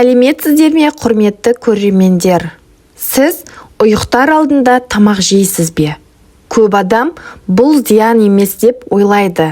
Сәлеметсіздер ме, құрметті көрермендер? Сіз ұйықтар алдында тамақ жейсіз бе? Көп адам бұл зиян емес деп ойлайды,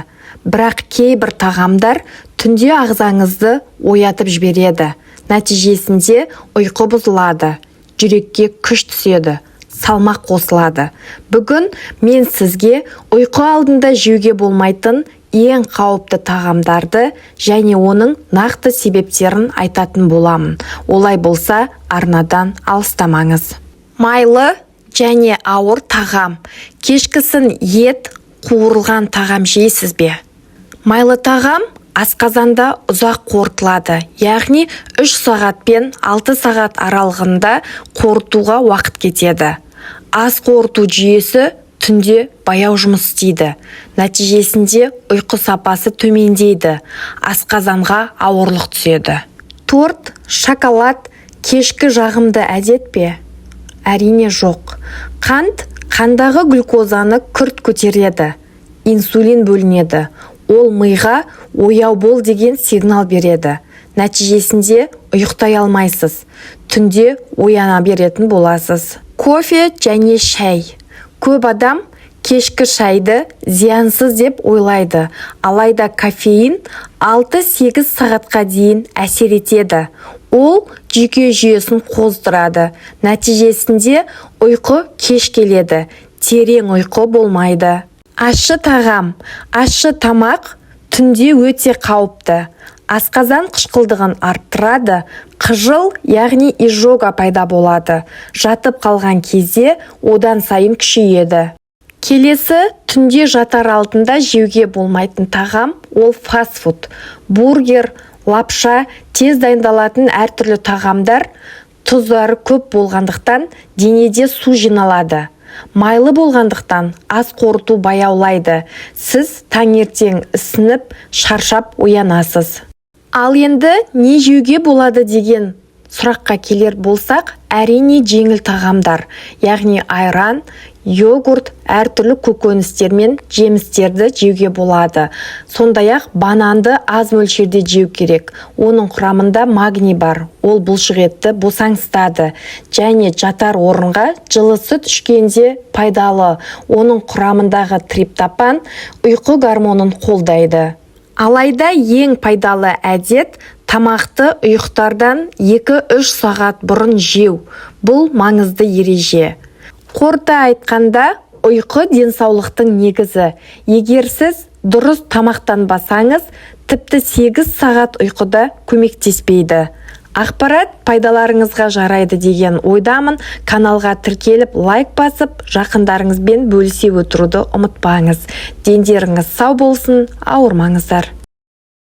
бірақ кейбір тағамдар түнде ағзаңызды оятып жібереді. Нәтижесінде ұйқы бұзылады, жүрекке күш түседі, салмақ қосылады. Бүгін мен сізге ұйқы алдында жеуге болмайтын ең қауіпті тағамдарды және оның нақты себептерін айтатын боламын. Олай болса, арнадан алыстамаңыз. Майлы және ауыр тағам. Кешкісін ет, қуырылған тағам жейсіз бе? Майлы тағам асқазанда ұзақ қорытылады, яғни 3 сағат пен 6 сағат аралығында қорытуға уақыт кетеді. Ас қорыту жүйесі түнде баяу жұмыс істейді. Нәтижесінде ұйқы сапасы төмендейді, асқазанға ауырлық түседі. Торт, шоколад кешкі жағымды әдет пе? Әрине жоқ. Қант қандағы глюкозаны күрт көтереді. Инсулин бөлінеді. Ол миға ояу бол деген сигнал береді. Нәтижесінде ұйықтай алмайсыз. Түнде ояна беретін боласыз. Кофе және шай. Көп адам кешкі шайды зиянсыз деп ойлайды, алайда кофеин 6-8 сағатқа дейін әсер етеді. Ол жүйке жүйесін қоздырады. Нәтижесінде ұйқы кеш келеді, терең ұйқы болмайды. Ащы тағам. Ащы тамақ түнде өте қауіпті. Асқазан қышқылдығын арттырады, қыжыл, яғни изжога пайда болады. Жатып қалған кезде одан сайын күшейеді. Келесі, түнде жатар алдында жеуге болмайтын тағам ол фастфуд. Бургер, лапша, тез дайындалатын әртүрлі тағамдар тұздары көп болғандықтан денеде су жиналады. Майлы болғандықтан ас қорыту баяулайды. Сіз таңертең ісініп, шаршап оянасыз. Ал енді не жеуге болады деген сұраққа келер болсақ, әрине жеңіл тағамдар, яғни айран, йогурт, әртүрлі көкөністер мен жемістерді жеуге болады. Сондай-ақ бананды аз мөлшерде жеу керек. Оның құрамында магний бар. Ол бұлшық етті босаңсытады. Және жатар орынға жылы сүт ішкенде пайдалы. Оның құрамындағы триптопан ұйқы гормонын қолдайды. Алайда ең пайдалы әдет тамақты ұйықтардан 2-3 сағат бұрын жеу. Бұл маңызды ереже. Қорыта айтқанда, ұйқы денсаулықтың негізі. Егер сіз дұрыс тамақтанбасаңыз, тіпті 8 сағат ұйқыда көмектеспейді. Ақпарат пайдаларыңызға жарайды деген ойдамын. Каналға тіркеліп, лайк басып, жақындарыңызбен бөлісе отыруды ұмытпаңыз. Дендеріңіз сау болсын, ауырмаңыздар.